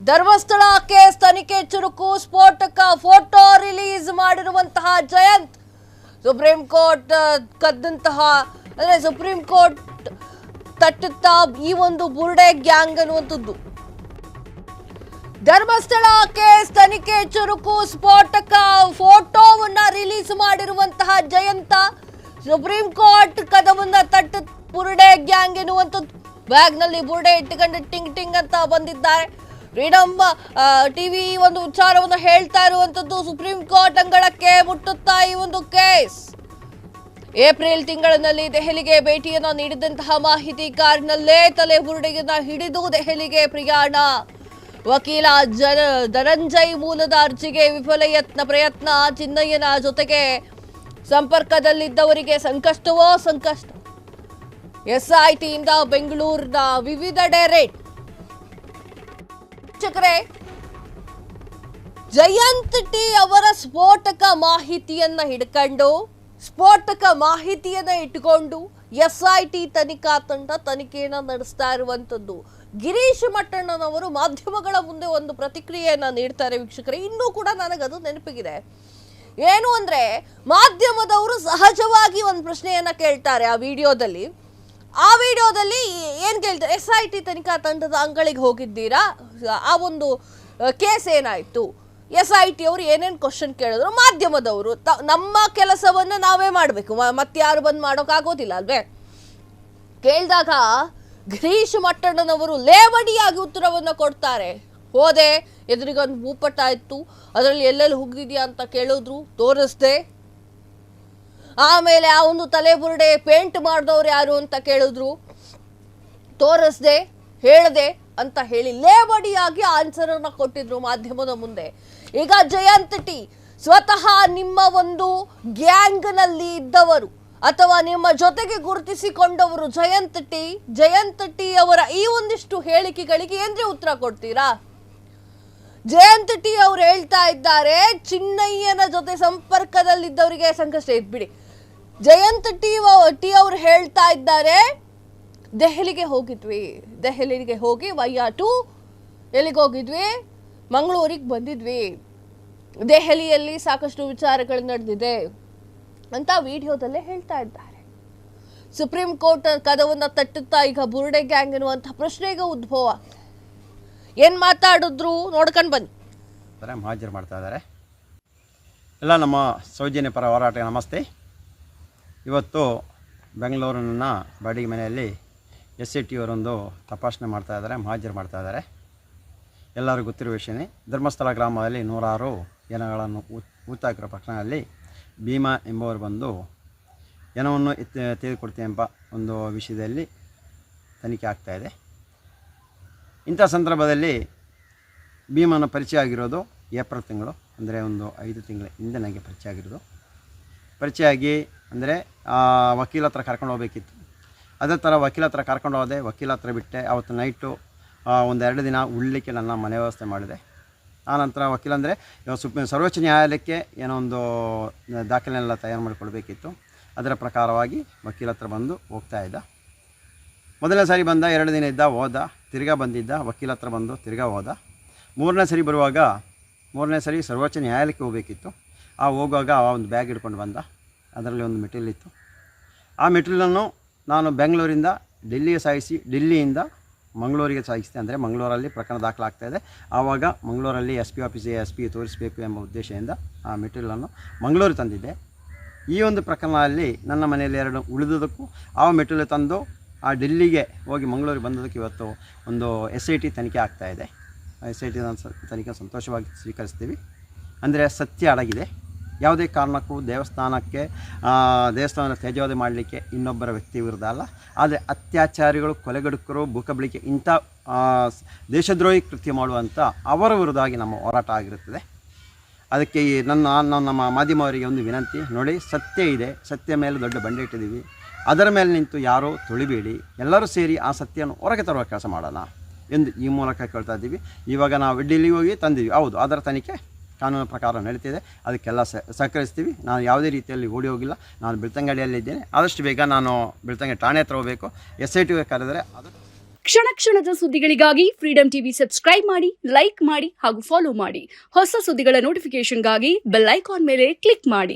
Dharmasthala case ತನಿಖೆ ಚುರುಕು. ಸ್ಫೋಟಕ ಫೋಟೋ ರಿಲೀಸ್ ಮಾಡಿರುವಂತಹ ಜಯಂತ್ ಸುಪ್ರೀಂ ಕೋರ್ಟ್ ಕದ್ದಂತಹ ಅಂದ್ರೆ ಸುಪ್ರೀಂ ಕೋರ್ಟ್ ತಟ್ಟುತ್ತಾ ಈ ಒಂದು ಬುರ್ಡೆ ಗ್ಯಾಂಗ್ ಅನ್ನುವಂಥದ್ದು. ಧರ್ಮಸ್ಥಳ ಕೇಸ್ ತನಿಖೆ ಚುರುಕು. ಸ್ಫೋಟಕ ಫೋಟೋವನ್ನ ರಿಲೀಸ್ ಮಾಡಿರುವಂತಹ ಜಯಂತ ಸುಪ್ರೀಂ ಕೋರ್ಟ್ ಕದವನ್ನ ತಟ್ಟು ಬುರ್ಡೆ ಗ್ಯಾಂಗ್ ಎನ್ನುವಂಥದ್ದು. ಬ್ಯಾಗ್ ನಲ್ಲಿ ಬುರ್ಡೆ ಇಟ್ಟುಕೊಂಡು ಟಿಂಗ್ ಟಿಂಗ್ ಅಂತ ಬಂದಿದ್ದಾರೆ. ಫ್ರೀಡಮ್ ಟಿವಿ ಒಂದು ವಿಚಾರವನ್ನು ಹೇಳ್ತಾ ಇರುವಂತದ್ದು. ಸುಪ್ರೀಂ ಕೋರ್ಟ್ ಅಂಗಳಕ್ಕೆ ಮುಟ್ಟುತ್ತಾ ಈ ಒಂದು ಕೇಸ್. ಏಪ್ರಿಲ್ ತಿಂಗಳಿನಲ್ಲಿ ದೆಹಲಿಗೆ ಭೇಟಿಯನ್ನ ನೀಡಿದಂತಹ ಮಾಹಿತಿ ಕಾರಿನಲ್ಲೇ ತಲೆ ಬುರುಡೆಯನ್ನ ಹಿಡಿದು ದೆಹಲಿಗೆ ಪ್ರಯಾಣ. ವಕೀಲ ಧನಂಜಯ್ ಮೂಲದ ಅರ್ಜಿಗೆ ವಿಫಲ ಪ್ರಯತ್ನ. ಚಿನ್ನಯ್ಯನ ಜೊತೆಗೆ ಸಂಪರ್ಕದಲ್ಲಿದ್ದವರಿಗೆ ಸಂಕಷ್ಟವೋ ಸಂಕಷ್ಟ. ಎಸ್ಐಟಿಯಿಂದ ಬೆಂಗಳೂರಿನ ವಿವಿಧೆಡೆ ರೇಡ್. ಜಯಂತ್ ಟಿ ಅವರ ಸ್ಫೋಟಕ ಮಾಹಿತಿಯನ್ನ ಇಟ್ಟುಕೊಂಡು ಎಸ್ಐಟಿ ತನಿಖಾ ತಂಡ ತನಿಖೆಯನ್ನ ನಡೆಸ್ತಾ ಇರುವಂತದ್ದು. ಗಿರೀಶ್ ಮಟ್ಟಣ್ಣನವರು ಮಾಧ್ಯಮಗಳ ಮುಂದೆ ಒಂದು ಪ್ರತಿಕ್ರಿಯೆಯನ್ನ ನೀಡ್ತಾರೆ ವೀಕ್ಷಕರೇ. ಇನ್ನೂ ಕೂಡ ನನಗದು ನೆನಪಿಗಿದೆ. ಏನು ಅಂದ್ರೆ, ಮಾಧ್ಯಮದವರು ಸಹಜವಾಗಿ ಒಂದು ಪ್ರಶ್ನೆಯನ್ನ ಕೇಳ್ತಾರೆ ಆ ವಿಡಿಯೋದಲ್ಲಿ ಏನ್ ಕೇಳ್ತಾರೆ, ಎಸ್ಐಟಿ ತನಿಖಾ ತಂಡದ ಅಂಗಳಿಗೆ ಹೋಗಿದ್ದೀರಾ, ಆ ಒಂದು ಕೇಸ್ ಏನಾಯ್ತು, ಎಸ್ಐಟಿ ಅವರು ಏನೇನು ಕ್ವಶನ್ ಕೇಳಿದ್ರು. ಮಾಧ್ಯಮದವರು ನಮ್ಮ ಕೆಲಸವನ್ನ ನಾವೇ ಮಾಡಬೇಕು, ಮತ್ತಾರು ಬಂದ್ ಮಾಡೋಕ್ಕಾಗೋದಿಲ್ಲ ಅಲ್ವೇ. ಕೇಳಿದಾಗ ಗಿರೀಶ್ ಮಟ್ಟಣ್ಣನವರು ಲೇವಡಿಯಾಗಿ ಉತ್ತರವನ್ನು ಕೊಡ್ತಾರೆ. ಹೋದೆ, ಎದುರಿಗೊಂದು ಭೂಪಟ ಇತ್ತು, ಅದರಲ್ಲಿ ಎಲ್ಲೆಲ್ಲಿ ಹೋಗಿದ್ಯಾ ಅಂತ ಕೇಳಿದ್ರು, ತೋರಿಸ್ದೆ. ಆಮೇಲೆ ಆ ಒಂದು ತಲೆ ಬುರುಡೆ ಪೇಂಟ್ ಮಾಡಿದವ್ರು ಯಾರು ಅಂತ ಕೇಳಿದ್ರು, ತೋರಿಸ್ದೆ, ಹೇಳ್ದೆ ಅಂತ ಹೇಳಿ ಲೇವಡಿಯಾಗಿ ಆನ್ಸರ್ ಅನ್ನ ಕೊಟ್ಟಿದ್ರು ಮಾಧ್ಯಮದ ಮುಂದೆ. ಈಗ ಜಯಂತ್ ಟಿ ಸ್ವತಃ ನಿಮ್ಮ ಒಂದು ಗ್ಯಾಂಗ್ ನಲ್ಲಿ ಇದ್ದವರು ಅಥವಾ ನಿಮ್ಮ ಜೊತೆಗೆ ಗುರುತಿಸಿಕೊಂಡವರು ಜಯಂತ್ ಟಿ ಅವರ ಈ ಒಂದಿಷ್ಟು ಹೇಳಿಕೆಗಳಿಗೆ ಏನ್ರಿ ಉತ್ತರ ಕೊಡ್ತೀರಾ? ಜಯಂತ್ ಟಿ ಅವರು ಹೇಳ್ತಾ ಇದ್ದಾರೆ, ಚಿನ್ನಯ್ಯನ ಜೊತೆ ಸಂಪರ್ಕದಲ್ಲಿದ್ದವರಿಗೆ ಸಂಕಷ್ಟ ಇದ್ಬಿಡಿ. ಜಯಂತ್ ಟಿ ಅವರು ಹೇಳ್ತಾ ಇದ್ದಾರೆ, ದೆಹಲಿಗೆ ಹೋಗಿ ವೈಯಾಟು ಎಲ್ಲಿಗೆ ಹೋಗಿದ್ವಿ, ಮಂಗಳೂರಿಗೆ ಬಂದಿದ್ವಿ, ದೆಹಲಿಯಲ್ಲಿ ಸಾಕಷ್ಟು ವಿಚಾರಗಳು ನಡೆದಿದೆ ಅಂತ ವಿಡಿಯೋದಲ್ಲೇ ಹೇಳ್ತಾ ಇದ್ದಾರೆ. ಸುಪ್ರೀಂ ಕೋರ್ಟ್ ಕದವನ್ನ ತಟ್ಟುತ್ತಾ ಈಗ ಬುರ್ಡೆ ಗ್ಯಾಂಗ್ ಎನ್ನುವಂತಹ ಪ್ರಶ್ನೆ ಈಗ ಉದ್ಭವ. ಏನ್ ಮಾತಾಡಿದ್ರು ನೋಡ್ಕೊಂಡು ಬನ್ನಿ. ಹಾಜರು ಮಾಡ್ತಾ ಇದ್ದಾರೆ ಎಲ್ಲ ನಮ್ಮ ಸೌಜನ್ಯ ಪರ ಹೋರಾಟ. ನಮಸ್ತೆ. ಇವತ್ತು ಬೆಂಗಳೂರಿನ ಬಾಡಿಗೆ ಮನೆಯಲ್ಲಿ SIT ಅವರೊಂದು ತಪಾಸಣೆ ಮಾಡ್ತಾ ಇದ್ದಾರೆ, ಹಾಜರು ಮಾಡ್ತಾ ಇದ್ದಾರೆ. ಎಲ್ಲರಿಗೂ ಗೊತ್ತಿರುವ ವಿಷಯನೇ. ಧರ್ಮಸ್ಥಳ ಗ್ರಾಮದಲ್ಲಿ 106 ಜನಗಳನ್ನು ಹೂತಾಕಿರೋ ಪ್ರಕರಣದಲ್ಲಿ ಭೀಮಾ ಎಂಬುವರು ಬಂದು ಏನವನ್ನು ತೆಗೆದುಕೊಡ್ತೀನಿ ಎಂಬ ಒಂದು ವಿಷಯದಲ್ಲಿ ತನಿಖೆ ಆಗ್ತಾಯಿದೆ. ಇಂಥ ಸಂದರ್ಭದಲ್ಲಿ ಭೀಮನ ಪರಿಚಯ ಆಗಿರೋದು ಏಪ್ರಿಲ್ ತಿಂಗಳು, ಅಂದರೆ ಒಂದು 5 ತಿಂಗಳ ಹಿಂದೆ ನನಗೆ ಪರಿಚಯ ಆಗಿ ಅಂದರೆ ವಕೀಲ ಹತ್ರ ಕರ್ಕೊಂಡು ಹೋಗಬೇಕಿತ್ತು. ಅದೇ ಥರ ವಕೀಲ ಹತ್ರ ಕರ್ಕೊಂಡು ಹೋದೆ. ವಕೀಲ ಹತ್ರ ಬಿಟ್ಟೆ. ಅವತ್ತು ನೈಟು 1-2 ದಿನ ಉಳ್ಳಿಕ್ಕೆ ನನ್ನ ಮನೆ ವ್ಯವಸ್ಥೆ ಮಾಡಿದೆ. ಆನಂತರ ವಕೀಲ ಅಂದರೆ ಸರ್ವೋಚ್ಚ ನ್ಯಾಯಾಲಯಕ್ಕೆ ಏನೋ ಒಂದು ದಾಖಲೆಲ್ಲ ತಯಾರು ಮಾಡಿಕೊಡ್ಬೇಕಿತ್ತು. ಅದರ ಪ್ರಕಾರವಾಗಿ ವಕೀಲ ಹತ್ರ ಬಂದು ಹೋಗ್ತಾ ಇದ್ದ. ಮೊದಲನೇ ಸಾರಿ ಬಂದ, 2 ದಿನ ಇದ್ದ, ಹೋದ, ತಿರ್ಗಾ ಬಂದಿದ್ದ, ವಕೀಲ ಹತ್ರ ಬಂದು ತಿರ್ಗಾ ಹೋದ. 3ನೇ ಸರಿ ಬರುವಾಗ, 3ನೇ ಸರಿ ಸರ್ವೋಚ್ಚ ನ್ಯಾಯಾಲಯಕ್ಕೆ ಹೋಗಬೇಕಿತ್ತು. ಹೋಗುವಾಗ ಒಂದು ಬ್ಯಾಗ್ ಹಿಡ್ಕೊಂಡು ಬಂದ. ಅದರಲ್ಲಿ ಒಂದು ಮೆಟೀರಿಯಲ್ ಇತ್ತು. ಆ ಮೆಟೀರಿಯಲನ್ನು ನಾನು ಬೆಂಗಳೂರಿಂದ ಡೆಲ್ಲಿಗೆ ಸಾಗಿಸಿ, ಡೆಲ್ಲಿಯಿಂದ ಮಂಗಳೂರಿಗೆ ಸಾಗಿಸಿದೆ. ಅಂದರೆ ಮಂಗಳೂರಲ್ಲಿ ಪ್ರಕರಣ ದಾಖಲಾಗ್ತಾಯಿದೆ. ಆವಾಗ ಮಂಗಳೂರಲ್ಲಿ SP ಆಫೀಸಿಗೆ SP ತೋರಿಸಬೇಕು ಎಂಬ ಉದ್ದೇಶದಿಂದ ಆ ಮೆಟೀರಿಯಲನ್ನು ಮಂಗಳೂರಿಗೆ ತಂದಿದ್ದೆ. ಈ ಒಂದು ಪ್ರಕರಣದಲ್ಲಿ ನನ್ನ ಮನೆಯಲ್ಲಿ 2 ಉಳಿದುದಕ್ಕೂ ಆ ಮೆಟೀರಿಯಲ್ ತಂದು ಆ ಡೆಲ್ಲಿಗೆ ಹೋಗಿ ಮಂಗಳೂರಿಗೆ ಬಂದದಕ್ಕೆ ಇವತ್ತು ಒಂದು SIT ತನಿಖೆ ಆಗ್ತಾಯಿದೆ. SIT ತನಿಖೆ ಸಂತೋಷವಾಗಿ ಸ್ವೀಕರಿಸ್ತೀವಿ. ಅಂದರೆ ಸತ್ಯ ಅಡಗಿದೆ. ಯಾವುದೇ ಕಾರಣಕ್ಕೂ ದೇವಸ್ಥಾನ ತ್ಯಾಜ್ಯವಾದ ಮಾಡಲಿಕ್ಕೆ ಇನ್ನೊಬ್ಬರ ವ್ಯಕ್ತಿ ವಿರುದ್ಧ ಅಲ್ಲ, ಆದರೆ ಅತ್ಯಾಚಾರಿಗಳು, ಕೊಲೆಗಡುಕರು, ಭೂಕಬಳಿಕೆ ಇಂಥ ದೇಶದ್ರೋಹಿ ಕೃತ್ಯ ಮಾಡುವಂಥ ಅವರ ವಿರುದ್ಧವಾಗಿ ನಮ್ಮ ಹೋರಾಟ ಆಗಿರುತ್ತದೆ. ಅದಕ್ಕೆ ನಮ್ಮ ಮಾಧ್ಯಮವರಿಗೆ ಒಂದು ವಿನಂತಿ, ನೋಡಿ ಸತ್ಯ ಇದೆ, ಸತ್ಯ ಮೇಲೆ ದೊಡ್ಡ ಬಂಡೆ ಇಟ್ಟಿದ್ದೀವಿ, ಅದರ ಮೇಲೆ ನಿಂತು ಯಾರೂ ತುಳಿಬೇಡಿ, ಎಲ್ಲರೂ ಸೇರಿ ಆ ಸತ್ಯವನ್ನು ಹೊರಗೆ ತರುವ ಕೆಲಸ ಮಾಡೋಣ ಎಂದು ಈ ಮೂಲಕ ಕೇಳ್ತಾ ಇದ್ದೀವಿ. ಇವಾಗ ನಾವು ಡೆಲ್ಲಿಗೆ ಹೋಗಿ ತಂದಿದ್ದೀವಿ, ಹೌದು, ಅದರ ತನಿಖೆ ಕಾನೂನು ಪ್ರಕಾರ ನಡೀತಿದೆ. ಅದಕ್ಕೆಲ್ಲ ಸಹಕರಿಸ್ತೀವಿ. ನಾನು ಯಾವುದೇ ರೀತಿಯಲ್ಲಿ ಓಡಿ ಹೋಗಿಲ್ಲ. ನಾನು ಬೆಳ್ತಂಗಡಿಯಲ್ಲಿದ್ದೇನೆ. ಆದಷ್ಟು ಬೇಗ ನಾನು ಬೆಳ್ತಂಗಡಿ ಠಾಣೆ ಹತ್ರ ಹೋಗಬೇಕು. SIT ಕರೆದರೆ ಅದು ಕ್ಷಣ ಕ್ಷಣದ ಸುದ್ದಿಗಳಿಗಾಗಿ ಫ್ರೀಡಂ ಟಿವಿ ಸಬ್ಸ್ಕ್ರೈಬ್ ಮಾಡಿ, ಲೈಕ್ ಮಾಡಿ ಹಾಗೂ ಫಾಲೋ ಮಾಡಿ. ಹೊಸ ಸುದ್ದಿಗಳ ನೋಟಿಫಿಕೇಶನ್ಗಾಗಿ ಬೆಲ್ ಐಕಾನ್ ಮೇಲೆ ಕ್ಲಿಕ್ ಮಾಡಿ.